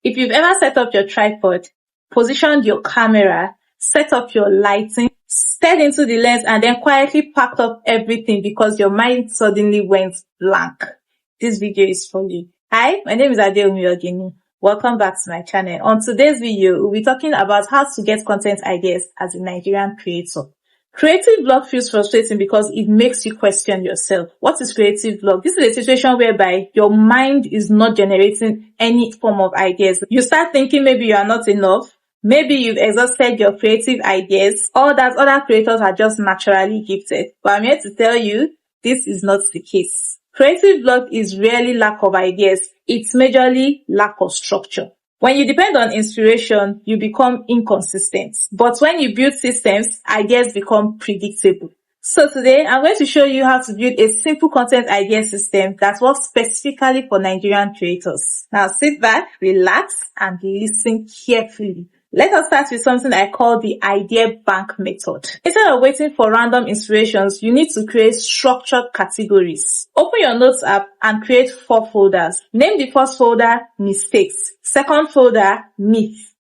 If you've ever set up your tripod, positioned your camera, set up your lighting, stared into the lens, and then quietly packed up everything because your mind suddenly went blank, this video is for you. Hi, my name is Adeomi Ogini. Welcome back to my channel. On today's video, we'll be talking about how to get content ideas as a Nigerian creator. Creative block feels frustrating because it makes you question yourself. What is creative block? This is a situation whereby your mind is not generating any form of ideas. You start thinking maybe you are not enough, maybe you've exhausted your creative ideas, or that other creators are just naturally gifted. But I'm here to tell you, this is not the case. Creative block is rarely lack of ideas, it's majorly lack of structure. When you depend on inspiration, you become inconsistent. But when you build systems, ideas become predictable. So today, I'm going to show you how to build a simple content idea system that works specifically for Nigerian creators. Now sit back, relax, and listen carefully. Let us start with something I call the idea bank method. Instead of waiting for random inspirations, you need to create structured categories. Open your notes app and create 4 folders. Name the first folder mistakes, second folder myth,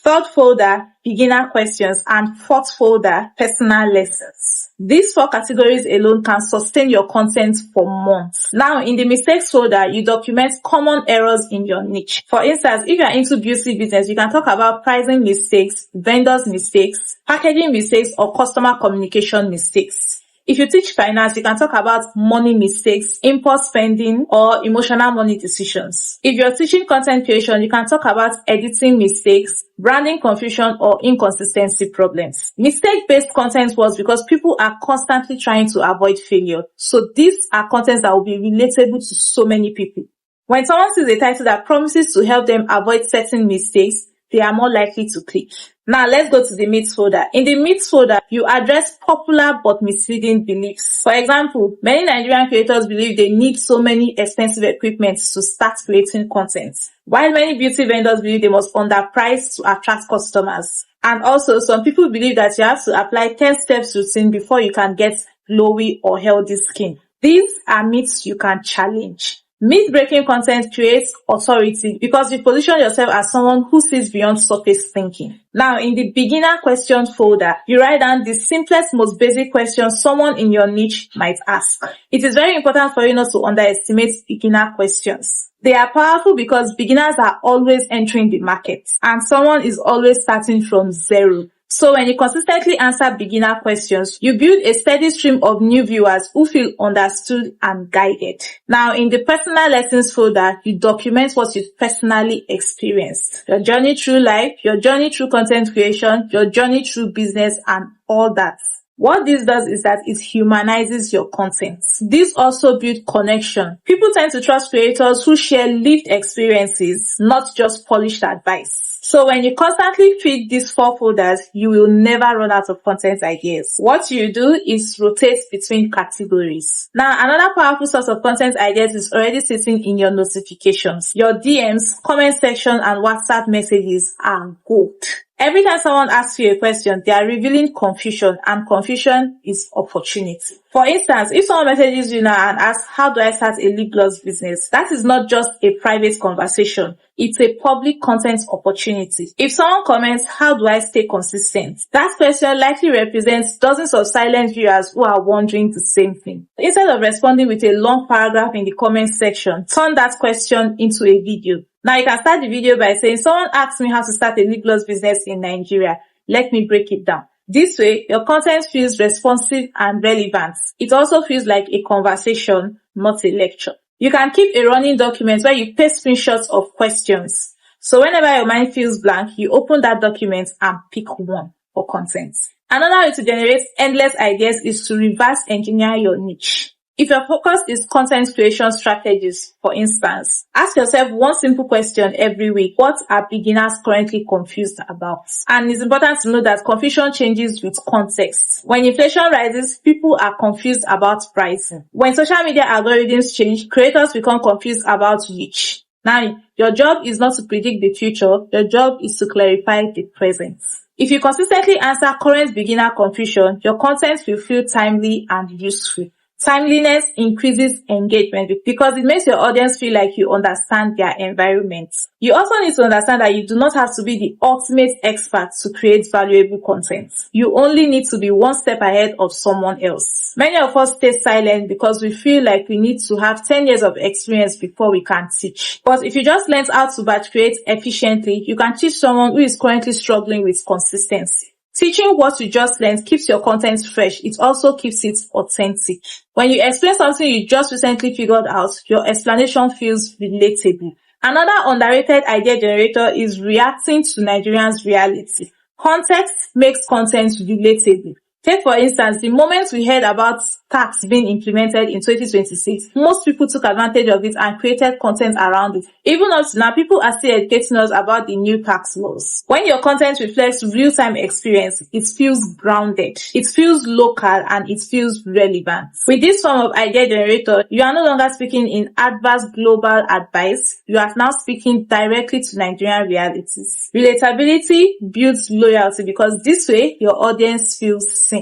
third folder beginner questions, and fourth folder personal lessons. These 4 categories alone can sustain your content for months. Now, in the mistakes folder, you document common errors in your niche. For instance, if you are into beauty business, you can talk about pricing mistakes, vendors mistakes, packaging mistakes, or customer communication mistakes. If you teach finance, you can talk about money mistakes, impulse spending, or emotional money decisions. If you're teaching content creation, you can talk about editing mistakes, branding confusion, or inconsistency problems. Mistake-based content works because people are constantly trying to avoid failure. So these are contents that will be relatable to so many people. When someone sees a title that promises to help them avoid certain mistakes, they are more likely to click. Now let's go to the myths folder. In the myths folder, you address popular but misleading beliefs. For example, many Nigerian creators believe they need so many expensive equipment to start creating content, while many beauty vendors believe they must underprice to attract customers. And also, some people believe that you have to apply 10 steps routine before you can get glowy or healthy skin. These are myths you can challenge. Myth-breaking content creates authority because you position yourself as someone who sees beyond surface thinking. Now, in the beginner questions folder, you write down the simplest, most basic questions someone in your niche might ask. It is very important for you not to underestimate beginner questions. They are powerful because beginners are always entering the market, and someone is always starting from zero. So when you consistently answer beginner questions, you build a steady stream of new viewers who feel understood and guided. Now, in the personal lessons folder, you document what you've personally experienced. Your journey through life, your journey through content creation, your journey through business, and all that. What this does is that it humanizes your content. This also builds connection. People tend to trust creators who share lived experiences, not just polished advice. So when you constantly feed these 4 folders, you will never run out of content ideas. What you do is rotate between categories. Now, another powerful source of content ideas is already sitting in your notifications. Your DMs, comment section, and WhatsApp messages are gold. Every time someone asks you a question, they are revealing confusion, and confusion is opportunity. For instance, if someone messages you now and asks, how do I start a lip gloss business? That is not just a private conversation. It's a public content opportunity. If someone comments, how do I stay consistent? That question likely represents dozens of silent viewers who are wondering the same thing. Instead of responding with a long paragraph in the comment section, turn that question into a video. Now you can start the video by saying, someone asked me how to start a lip gloss business in Nigeria. Let me break it down. This way, your content feels responsive and relevant. It also feels like a conversation, not a lecture. You can keep a running document where you paste screenshots of questions. So whenever your mind feels blank, you open that document and pick one for content. Another way to generate endless ideas is to reverse engineer your niche. If your focus is content creation strategies, for instance, ask yourself one simple question every week. What are beginners currently confused about? And it's important to know that confusion changes with context. When inflation rises, people are confused about pricing. When social media algorithms change, creators become confused about reach. Now, your job is not to predict the future. Your job is to clarify the present. If you consistently answer current beginner confusion, your content will feel timely and useful. Timeliness increases engagement because it makes your audience feel like you understand their environment. You also need to understand that you do not have to be the ultimate expert to create valuable content. You only need to be one step ahead of someone else. Many of us stay silent because we feel like we need to have 10 years of experience before we can teach. But if you just learn how to batch create efficiently, you can teach someone who is currently struggling with consistency. Teaching what you just learned keeps your content fresh. It also keeps it authentic. When you explain something you just recently figured out, your explanation feels relatable. Another underrated idea generator is reacting to Nigerians' reality. Context makes content relatable. Take for instance, the moment we heard about tax being implemented in 2026, most people took advantage of it and created content around it. Even up to now, people are still educating us about the new tax laws. When your content reflects real-time experience, it feels grounded, it feels local, and it feels relevant. With this form of idea generator, you are no longer speaking in adverse global advice, you are now speaking directly to Nigerian realities. Relatability builds loyalty because this way, your audience feels seen.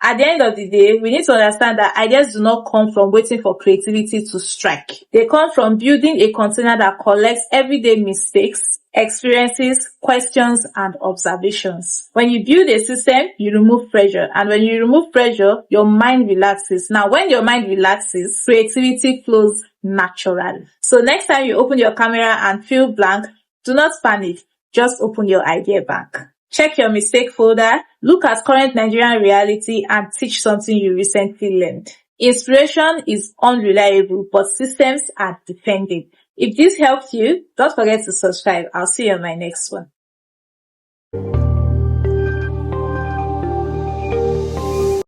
At the end of the day, we need to understand that ideas do not come from waiting for creativity to strike. They come from building a container that collects everyday mistakes, experiences, questions, and observations. When you build a system, you remove pressure. And when you remove pressure, your mind relaxes. Now, when your mind relaxes, creativity flows naturally. So next time you open your camera and feel blank, do not panic. Just open your idea bank. Check your mistake folder, look at current Nigerian reality, and teach something you recently learned. Inspiration is unreliable, but systems are dependable. If this helped you, don't forget to subscribe. I'll see you on my next one.